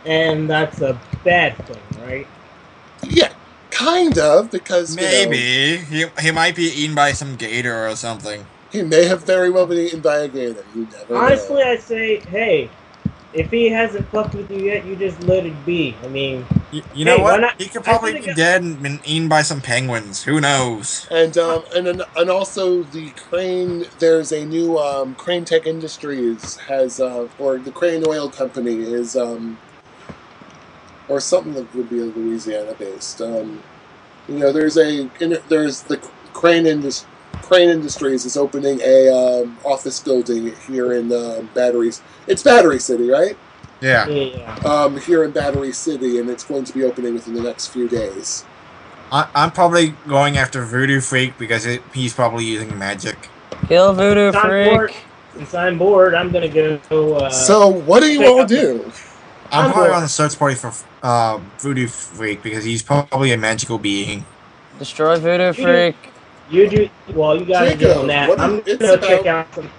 and that's a bad thing, right? Yeah, kind of, because, Maybe he might be eaten by some gator or something. he may have very well been eaten by a gator. You never know. Honestly, I say, hey, if he hasn't fucked with you yet, you just let it be. I mean, You know hey, why what? not? He could I probably think be dead and been eaten by some penguins. Who knows? And also the Crane. There's a new Crane Tech Industries has or the Crane Oil Company is or something that would be Louisiana based. There's the Crane Industries is opening a office building here in Batteries. It's Battery City, right? Yeah. yeah. Here in Battery City, and it's going to be opening within the next few days. I'm probably going after Voodoo Freak because he's probably using magic. Kill Voodoo Freak. Since I'm bored, I'm gonna go. So what do you all do? I'm probably on the search party for Voodoo Freak because he's probably a magical being. Destroy Voodoo Freak. You do. Well, you gotta Jacob, do that. I'm gonna check out some.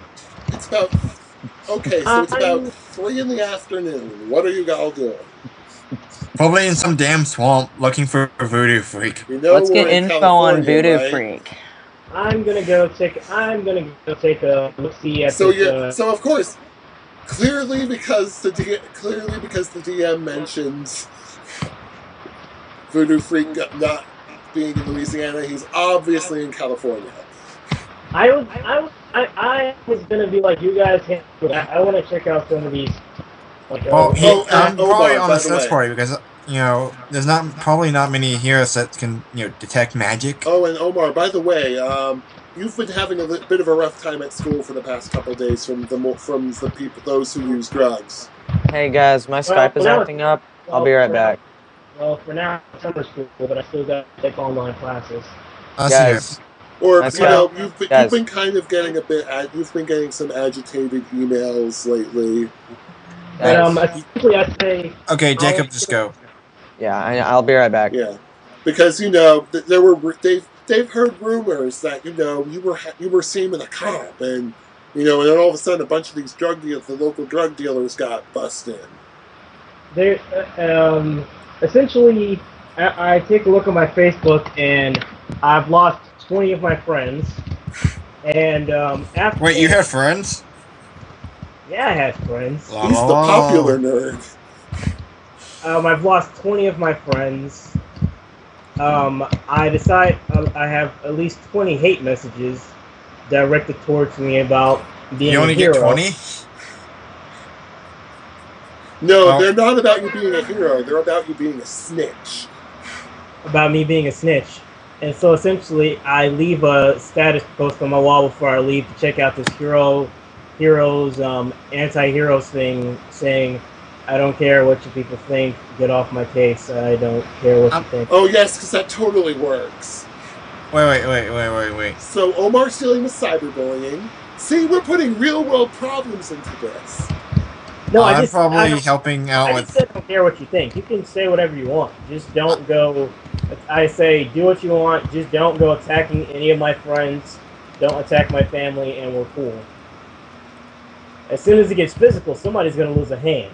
It's about. Okay, so it's about 3 in the afternoon. What are you all doing? Probably in some damn swamp looking for Voodoo Freak. Let's get info on Voodoo Freak. I'm gonna go take a look see at this. So of course, clearly because the DM mentions Voodoo Freak not being in Louisiana, he's obviously in California. I was gonna be like you guys, but I want to check out some of these. Like, I'm probably on the search party because there's probably not many heroes that can detect magic. Oh, and Omar, by the way, you've been having a bit of a rough time at school for the past couple of days from the people, those who use drugs. Hey guys, my Skype is acting up. I'll be right back. Well, for now, it's summer school, but I still got to take online classes. Guys. Or you've been kind of getting you've been getting some agitated emails lately. But essentially, I say. Okay, Jacob, just go. Yeah, I'll be right back. Yeah, because they've heard rumors that you were seen with a cop, and and then all of a sudden a bunch of these the local drug dealers got busted. They essentially, I take a look at my Facebook and I've lost 20 of my friends. And after wait, you have friends? Yeah, I have friends. He's the popular nerd. I've lost 20 of my friends. I decide I have at least 20 hate messages directed towards me about being a hero. You only get 20? No, they're not about you being a hero. They're about you being a snitch. About me being a snitch. And so essentially, I leave a status post on my wall before I leave to check out this heroes, anti-heroes thing, saying, I don't care what you people think, get off my case, I don't care what you think. Oh yes, because that totally works. Wait. So Omar's dealing with cyberbullying. See, we're putting real-world problems into this. No, I'm probably helping out I just don't care what you think. You can say whatever you want. Just don't go. I say, do what you want. Just don't go attacking any of my friends. Don't attack my family, and we're cool. As soon as it gets physical, somebody's gonna lose a hand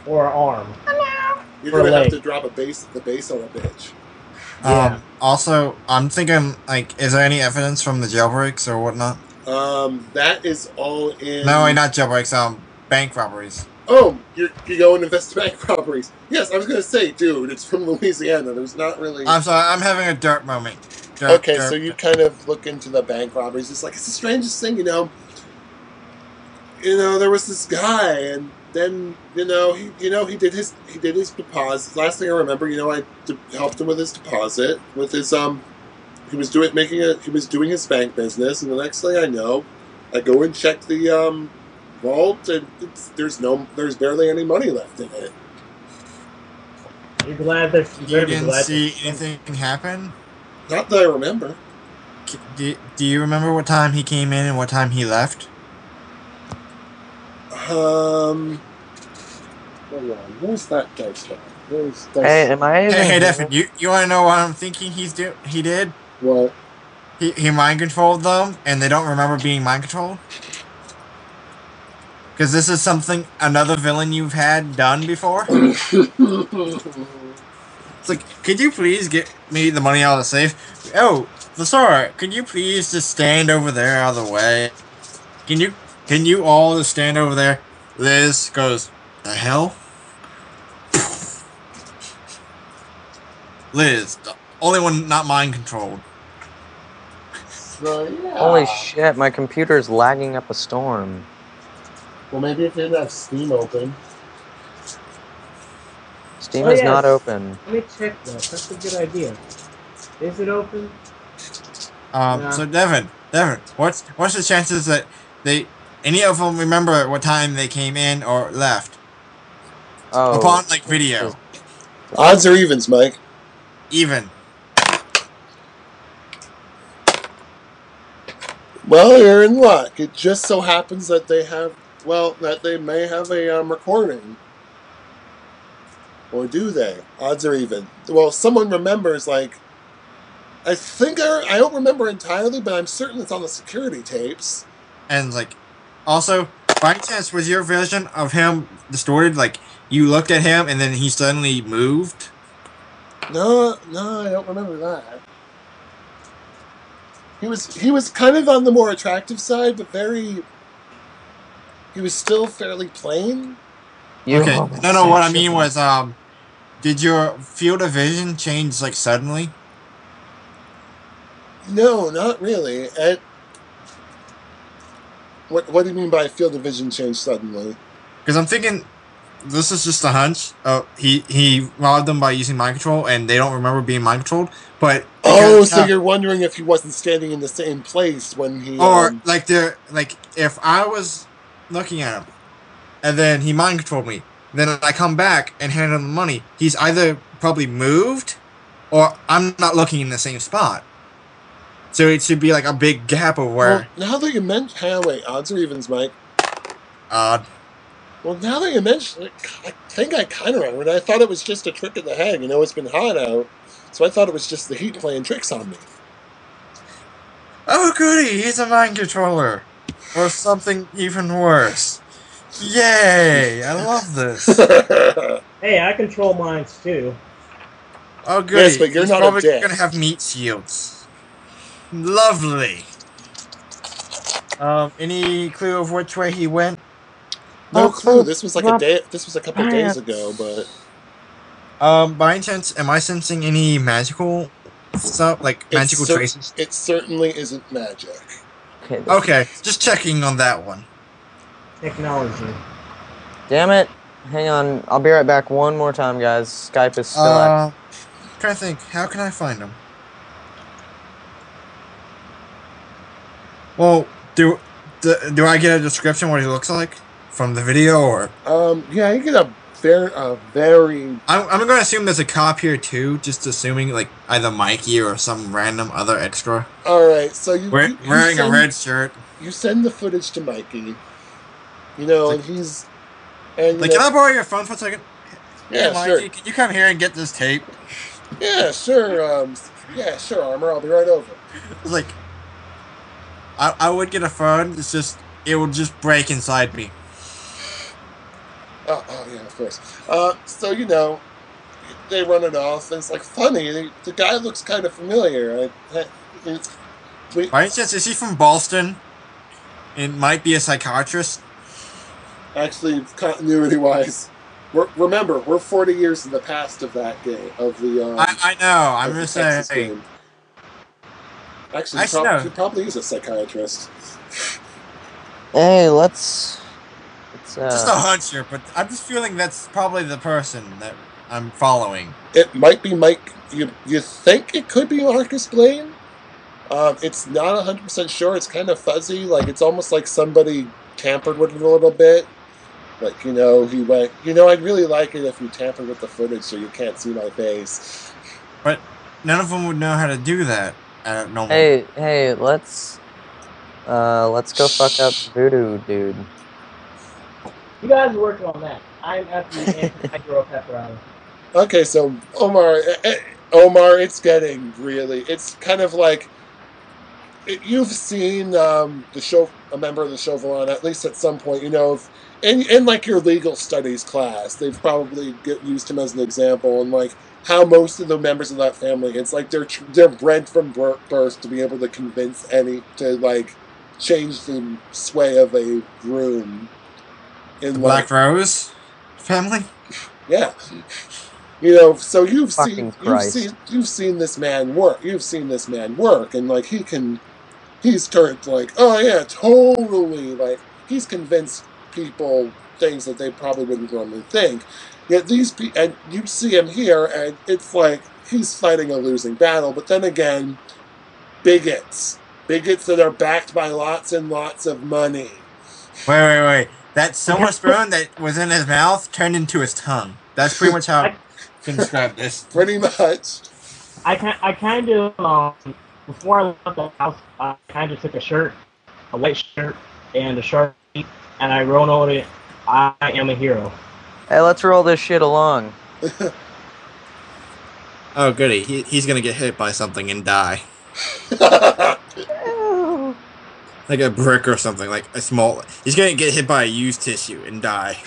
or an arm. You're gonna have to drop the base on a bitch. Yeah. Also, I'm thinking, is there any evidence from the jailbreaks or whatnot? That is all in. No, not jailbreaks. Bank robberies. Oh, you're going to invest bank robberies. Yes, I was going to say, dude, it's from Louisiana. There's not really... I'm sorry, I'm having a dirt moment. So you kind of look into the bank robberies. It's the strangest thing, there was this guy, and then, he did his deposit. Last thing I remember, I helped him with his deposit, with his, he was doing his bank business, and the next thing I know, I go and check the, vault, and there's barely any money left in it. You're glad that you didn't see anything happen? Not that I remember. Do you remember what time he came in and what time he left? Hold on. Where's that dice guy? Hey, am I? Hey, Devin, you want to know what I'm thinking he did? What? He mind controlled them, and they don't remember being mind controlled. Because this is something another villain you've had done before. It's like, could you please get me the money out of the safe? Oh, Thesora, could you please just stand over there out of the way? Can you all just stand over there? Liz goes, the hell? Liz, the only one not mind controlled. So, yeah. Holy shit, my computer's lagging up a storm. Well, maybe if you didn't have Steam open. Steam is not open. Let me check that. That's a good idea. Is it open? So Devin, what's the chances that any of them remember what time they came in or left? Oh. Upon like video. Odds or evens, Mike? Even. Well, you're in luck. It just so happens that they may have a recording. Or do they? Odds or even? Well, someone remembers, like, I don't remember entirely, but I'm certain it's on the security tapes. And, like, also, by chance, was your vision of him distorted? Like, you looked at him and then he suddenly moved? No, I don't remember that. He was kind of on the more attractive side, but he was still fairly plain. Okay, no, what I mean was, did your field of vision change, like, suddenly? No, not really. What do you mean by field of vision change suddenly? Because I'm thinking, this is just a hunch. He robbed them by using mind control, and they don't remember being mind controlled. But so you're wondering if he wasn't standing in the same place when he, or if I was looking at him, and then he mind controlled me, then I come back and hand him the money. He's either probably moved, or I'm not looking in the same spot. So it should be like a big gap of where. Well, now that you mention, wait, odds or evens, Mike? Odd. Well, now that you mention it, I think I kind of remember it. I thought it was just a trick of the head. You know, it's been hot out, so I thought it was just the heat playing tricks on me. Oh, goody! He's a mind controller, or something even worse. Yay! I love this. Hey, I control minds too. Oh, goody! Yes, but you're He's not probably a dick. gonna have meat shields. Lovely. Any clue of which way he went? No clue. This was like This was a couple days ago, but. By any chance, am I sensing any magical stuff, like magical traces? It certainly isn't magic. Okay, just checking on that one. Technology. Damn it! Hang on, I'll be right back one more time, guys. Skype is still active. Trying to think, how can I find him? Well, do I get a description what he looks like from the video, or? Yeah, you get a very. I'm going to assume there's a cop here too, just assuming like either Mikey or some random other extra. All right, so wearing a red shirt. You send the footage to Mikey. You know, and he's. And, like, can I borrow your phone for a second? Yeah, Mikey, sure. Can you come here and get this tape? Yeah, sure. Yeah, sure, Armor. I'll be right over. It's like, I would get a phone. It's just it would just break inside me. Oh yeah, of course. So you know, they run it off, and it's like funny. The guy looks kind of familiar. By any chance, is he from Boston? It might be a psychiatrist. Actually, continuity-wise, remember we're 40 years in the past of that game of the. I know. I'm just saying. Actually, he probably is a psychiatrist. Hey, let's just a hunch here, but I'm just feeling that's probably the person that I'm following. It might be Mike. You think it could be Marcus Blaine? It's not 100% sure. It's kind of fuzzy. Like, it's almost like somebody tampered with it a little bit. Like, you know, he went, I'd really like it if you tampered with the footage so you can't see my face. But none of them would know how to do that. Hey, let's go fuck up Voodoo Dude. You guys are working on that. I'm at the anti-hero pep rally. Okay, so Omar, it's getting really. It's kind of like you've seen the show, a member of the Chauvelin, at least at some point. You know, in like your legal studies class, they've probably used him as an example, and like how most of the members of that family, it's like they're bred from birth to be able to convince to like change the sway of a room. In Black Rose family. Yeah. So you've seen this man work. You've seen this man work, and like he's turned like, oh yeah, totally, like he's convinced people things that they probably wouldn't normally think. Yet and you see him here, and it's like he's fighting a losing battle. But then again, bigots that are backed by lots and lots of money. Wait. That silver spoon that was in his mouth turned into his tongue. That's pretty much how I can describe this. Pretty much. I kind of before I left the house, I kind of took a white shirt, and a Sharpie, and I wrote on it, "I am a hero." Hey, let's roll this shit along. Oh, goody. He's gonna get hit by something and die. Like a brick or something, like a small. He's gonna get hit by a used tissue and die.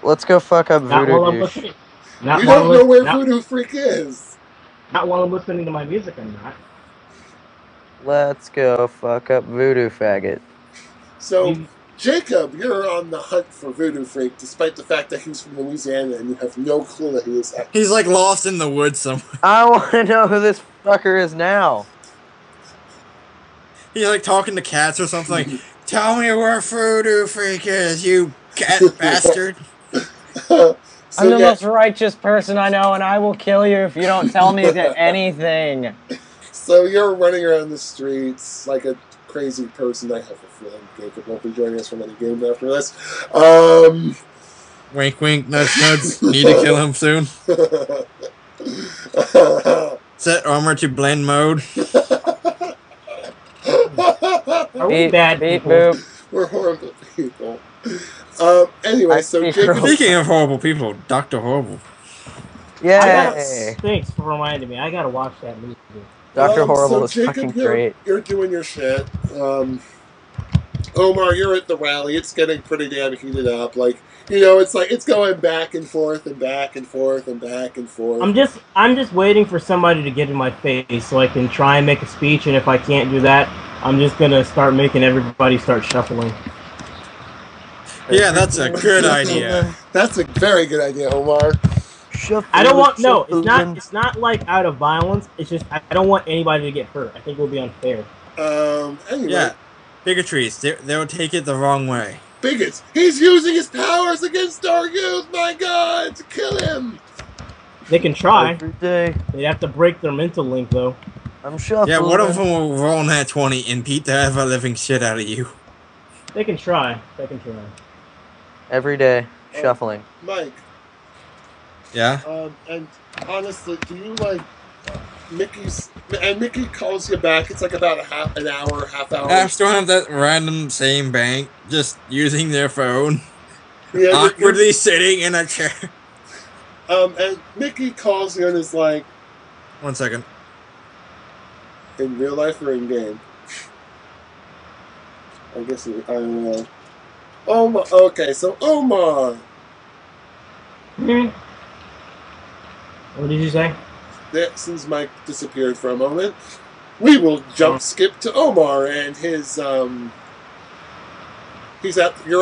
Let's go fuck up Voodoo Douche. You don't know where Voodoo Freak is. Not while I'm listening to my music, I'm not. Let's go fuck up Voodoo Faggot. So, Jacob, you're on the hunt for Voodoo Freak, despite the fact that he's from Louisiana and you have no clue that he is. He's like lost in the woods somewhere. I want to know who this fucker is now. He's like talking to cats or something. Tell me where Voodoo Freak is, you cat bastard. I'm the most righteous person I know, and I will kill you if you don't tell me anything. So you're running around the streets like a crazy person. I have a feeling Jacob won't be joining us from any games after this. Wink, wink, nudge, nudge. Need to kill him soon. Set armor to blend mode. Are we bad people? Boop. We're horrible people. Anyway, so Jacob... Speaking of horrible people, Dr. Horrible. Yay! Thanks for reminding me. I gotta watch that movie. Dr. Horrible is Jacob, fucking great. You're doing your shit. Omar, you're at the rally. It's getting pretty damn heated up. Like, it's going back and forth and back and forth and back and forth. I'm just waiting for somebody to get in my face so I can try and make a speech, and if I can't do that, I'm just gonna start making everybody start shuffling. Yeah, that's a good idea. That's a very good idea, Omar. I don't want it's not like out of violence. It's just I don't want anybody to get hurt. I think it will be unfair. Anyway. Yeah, bigotries. They will take it the wrong way. Bigots. He's using his powers against our youth. My God, to kill him. They can try. Every day. They have to break their mental link though. I'm shuffling. Yeah, one of them will roll on that 20 and beat the ever living shit out of you. They can try. Every day, shuffling. Mike. Yeah. And honestly, do you like Mickey calls you back? It's like about half hour. I'm still at that random same bank, just using their phone, yeah, awkwardly sitting in a chair. And Mickey calls you and is like, 1 second. In real life or in game? I guess I don't know. Omar. Okay, so Omar. What did you say? Since Mike disappeared for a moment, we will skip to Omar and his you're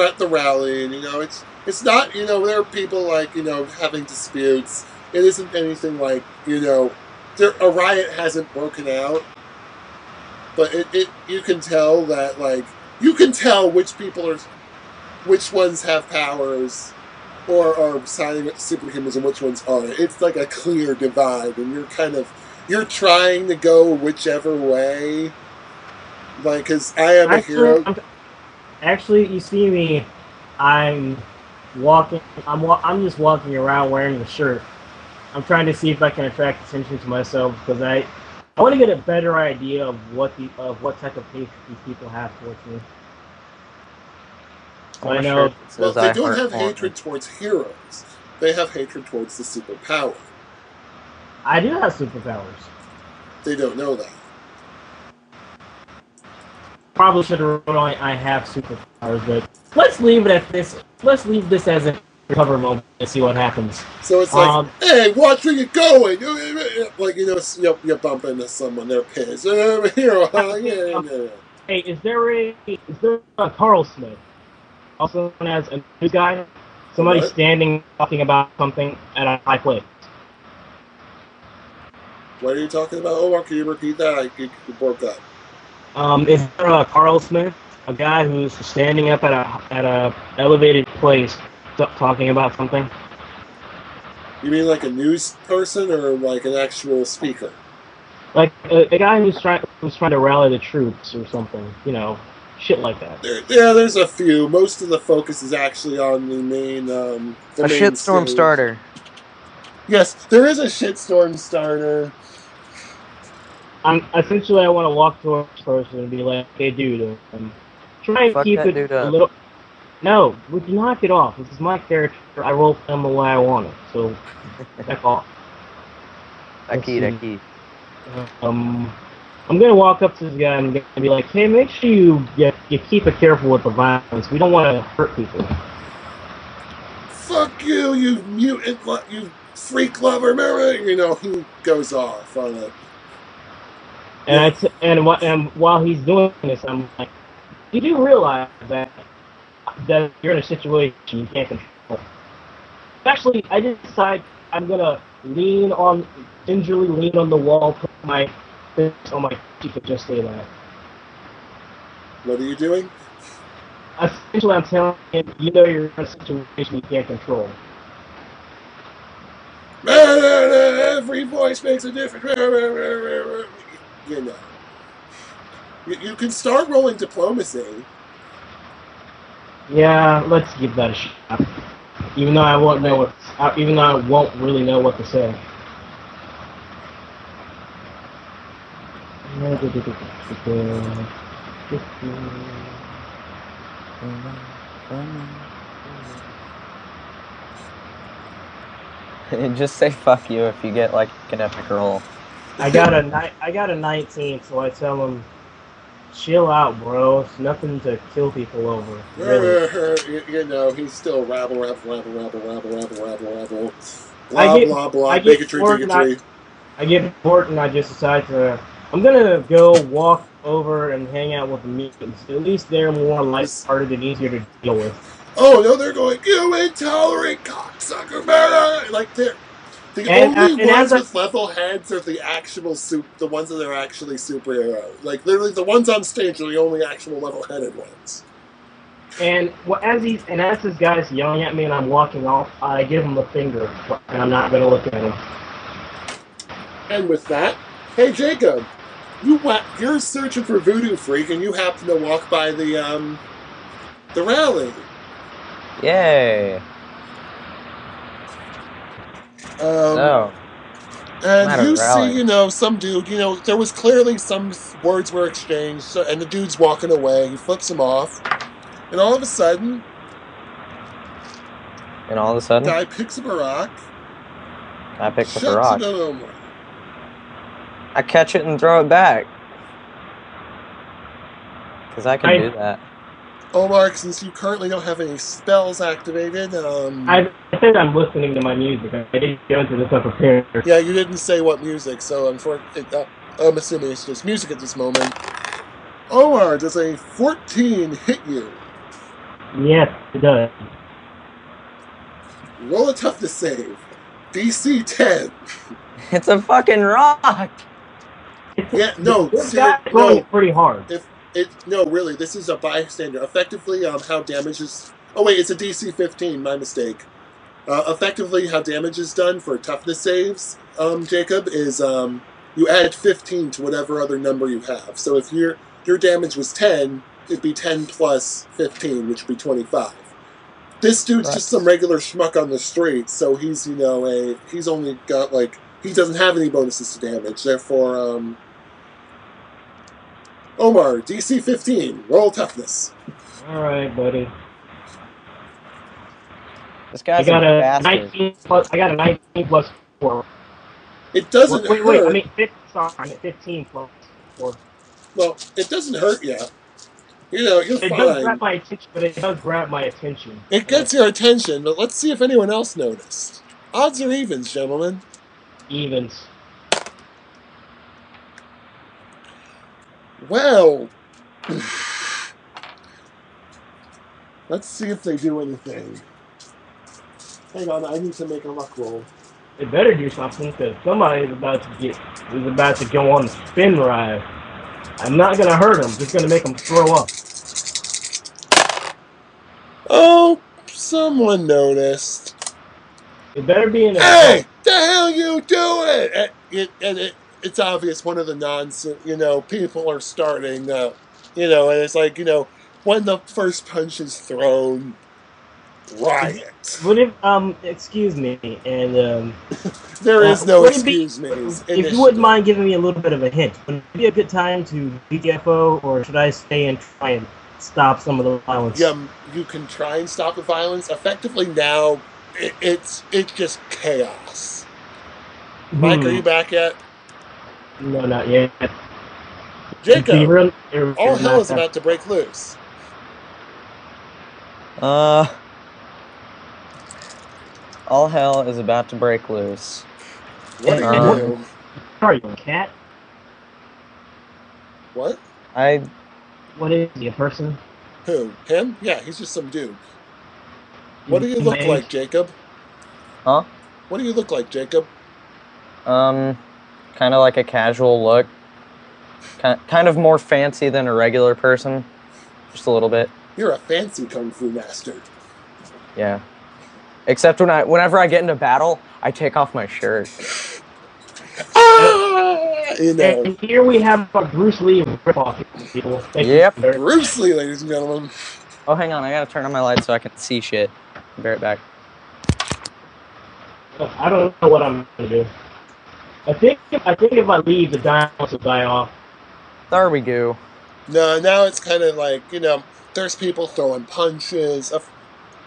at the rally, and it's not, there are people like, having disputes. It isn't anything like, a riot hasn't broken out, but you can tell that, like, you can tell which ones have powers or are siding with superhumans and which ones aren't. It's like a clear divide, and you're trying to go whichever way. Like, because I am a hero. Actually, you see me, I'm just walking around wearing the shirt. I'm trying to see if I can attract attention to myself, because I want to get a better idea of what type of hate these people have towards me. I know. Well, they don't have hatred towards heroes. They have hatred towards the superpower. I do have superpowers. They don't know that. Probably should have wrote on I have superpowers, but let's leave it at this. Let's leave this as a recover moment and see what happens. So it's like, hey, watch where you're going. Like, you bump into someone, they're pissed. Yeah. Hey, is there a Carl Smith, also known as a news guy? Somebody standing talking about something at a high place. What are you talking about? Oh, can you repeat that? You broke up. Is there a Carl Smith, a guy who's standing up at a elevated place talking about something? You mean like a news person or like an actual speaker? Like a guy who's trying to rally the troops or something, shit like that. There's a few. Most of the focus is actually on the main. A shitstorm starter. Yes, there is a shitstorm starter. Essentially, I want to walk towards this person and be like, "Hey, dude, try and keep it a little." No, would you knock it off? This is my character. I roll them the way I want it. So, back off. That key. I'm gonna walk up to this guy and be like, "Hey, make sure you keep it careful with the violence. We don't want to hurt people." Fuck you, you mutant, you freak lover! He goes off on it. And while he's doing this, I'm like, "You do realize that you're in a situation you can't control." Actually, I did decide I'm gonna gingerly lean on the wall, put my fist on my cheek, and just say that. What are you doing? Essentially, I'm telling him, you're in a situation you can't control. Every voice makes a difference. You can start rolling diplomacy. Yeah, let's give that a shot. Even though I won't really know what to say. Just say fuck you if you get like an epic roll. I got a 19, so I tell him, chill out, bro. It's nothing to kill people over. Really. He's still rabble. Blah, blah, bigotry. I get bored and I just decide I'm gonna go walk over and hang out with the mutants. At least they're more lighthearted and easier to deal with. Oh no, they're going, you intolerant cocksucker, man! Like the only ones with level heads are the ones that are actually superheroes. Like literally, the ones on stage are the only actual level-headed ones. And as this guy's yelling at me and I'm walking off, I give him the finger, and I'm not gonna look at him. And with that, hey Jacob, you're searching for Voodoo Freak, and you happen to walk by the rally. Yay! And you see, some dude, there was clearly some words were exchanged, and the dude's walking away. He flips him off, and all of a sudden, guy picks up a rock. I catch it and throw it back. Because I can do that. Omar, since you currently don't have any spells activated, I think I'm listening to my music. I didn't go into this unprepared. Yeah, you didn't say what music, so I'm assuming it's just music at this moment. Omar, does a 14 hit you? Yes, it does. Roll a toughness save. DC 10. It's a fucking rock! Yeah, no. This guy's throwing pretty hard. No, really, this is a bystander. Effectively, how damage is... Oh, wait, it's a DC 15, my mistake. Effectively, how damage is done for toughness saves, Jacob, is you add 15 to whatever other number you have. So if your damage was 10, it'd be 10 plus 15, which would be 25. This dude's just some regular schmuck on the street, so he's, he's only got, he doesn't have any bonuses to damage, therefore, Omar, DC 15, roll toughness. Alright, buddy. This guy's I got a 19 plus 4. It doesn't hurt. Wait, I mean, 15 plus 4. Well, it doesn't hurt yet. You know, you're It does fine. grab my attention, but it does grab my attention. It gets your attention, but let's see if anyone else noticed. Odds or evens, gentlemen? Evens. Well, let's see if they do anything. Hang on, I need to make a luck roll. It better do something, because somebody is about to go on a spin ride. I'm not gonna hurt him, just gonna make him throw up. Oh, someone noticed. It better be in a Hey, the hell you doing? It's obvious one of the people are starting, and it's like, when the first punch is thrown, riot. What if, excuse me, and, there is no would it be- excuse me. if you wouldn't mind giving me a little bit of a hint, would it be a good time to BTFO, or should I stay and try and stop some of the violence? You can try and stop the violence. Effectively now, it's just chaos. Mike, are you back yet? No, not yet. Jacob, all hell is about to break loose. All hell is about to break loose. What are you doing? Are you a cat? What? What is he, a person? Who? Him? Yeah, he's just some dude. What do you look Amazed. like, Jacob? Huh? What do you look like, Jacob? Kind of like a casual look. Kind of more fancy than a regular person. Just a little bit. You're a fancy kung fu master. Yeah. Except whenever I get into battle, I take off my shirt. And here we have our Bruce Lee ripoff, people. Thank you, Yep. sir. Bruce Lee, ladies and gentlemen. Oh, hang on. I gotta turn on my lights so I can see shit. Be right back. I don't know what I'm gonna do. I think if I leave, the diamonds will die off. There we go. No, now it's kind of like, there's people throwing punches.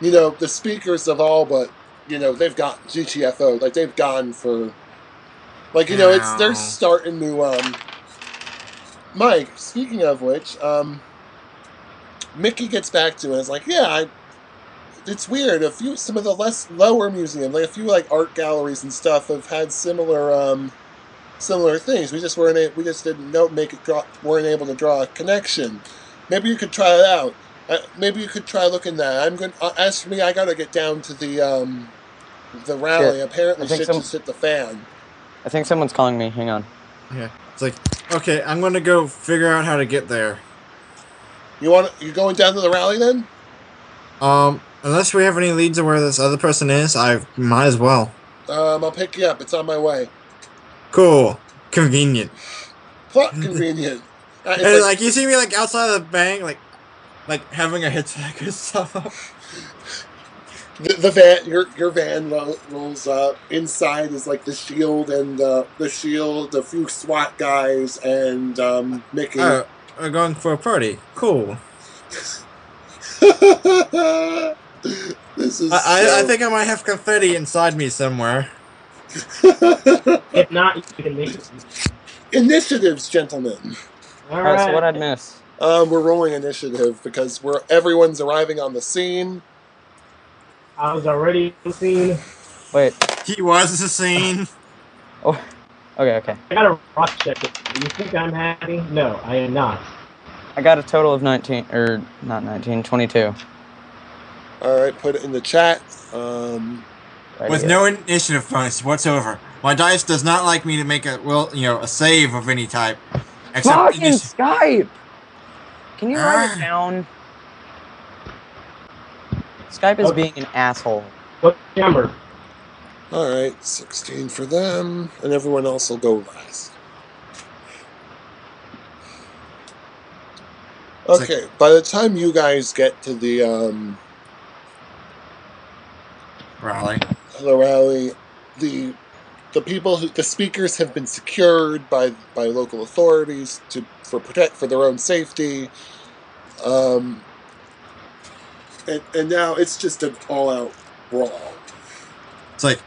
The speakers of all but, they've got GTFO. Like, they've gone for, like, they're starting to, Mike, speaking of which, Mickey gets back to it and is like, yeah, it's weird. Some of the lower museums, like a few like art galleries and stuff, have had similar things. We just weren't able to draw a connection. Maybe you could try it out. Maybe you could try looking at that. As for me, I gotta get down to the rally. Shit. Apparently, shit just hit the fan. I think someone's calling me. Hang on. Yeah. It's like, okay, I'm gonna go figure out how to get there. You going down to the rally then? Unless we have any leads of where this other person is, I might as well. I'll pick you up. It's on my way. Cool. Convenient. Fuck convenient. And like you see me like outside of the bank, like having a hitchhiker and stuff. The van, your van rolls up. Inside is like the shield and a few SWAT guys and Mickey. Oh, we're going for a party. Cool. This is. I think I might have confetti inside me somewhere. If not, you can make it. Initiatives, gentlemen. All Alright, right. so what'd I miss? We're rolling initiative because everyone's arriving on the scene. I was already seen. Wait. He was the scene. Oh. Okay. I got a rock check. Do you think I'm happy? No, I am not. I got a total of 22. Alright, put it in the chat. Right With here. no initiative bonus whatsoever. My dice does not like me to make a save of any type. Except Fucking Skype! Can you write it down? Skype is being an asshole. What number? Alright, 16 for them, and everyone else will go last. Okay, by the time you guys get to the rally. The speakers have been secured by local authorities for their own safety. And now it's just an all-out brawl. It's like,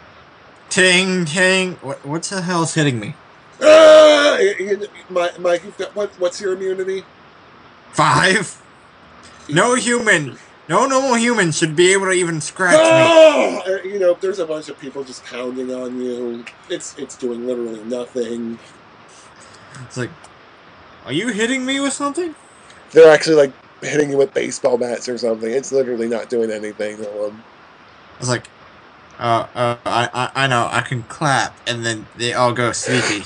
ting, ting. What the hell is hitting me? Mike, what's your immunity? 5. No human, no normal human should be able to even scratch me. Oh! You know, there's a bunch of people just pounding on you. It's doing literally nothing. It's like, are you hitting me with something? They're actually like hitting you with baseball bats or something. It's literally not doing anything to them. I was like, I know, I can clap, and then they all go sleepy.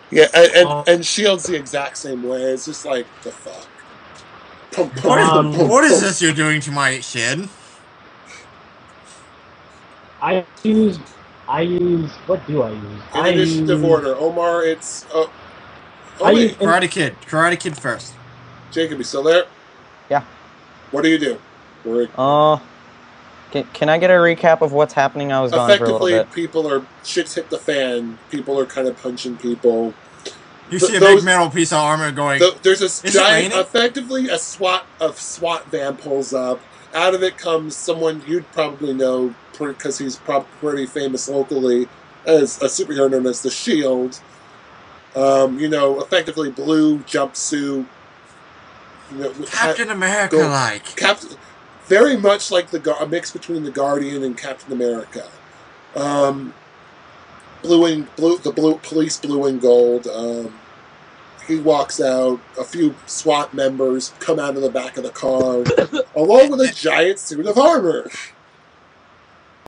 Yeah, and Shield's the exact same way. It's just like, the fuck. What is this you're doing to my shed? I use. What do I use? In initiative order, Omar. It's. Karate Kid. Karate Kid first. Jacob, you still there? Yeah. What do you do? Can I get a recap of what's happening? I was gone for a little bit. Effectively, people are shit's hit the fan. People are kind of punching people. You see a big metal piece of armor going. There's a giant, effectively a SWAT van pulls up. Out of it comes someone you'd probably know because he's pretty famous locally as a superhero known as the Shield. You know, effectively blue jumpsuit. You know, Captain America-like. Very much like a mix between the Guardian and Captain America. Police blue and gold. He walks out. A few SWAT members come out of the back of the car, along with a giant suit of armor.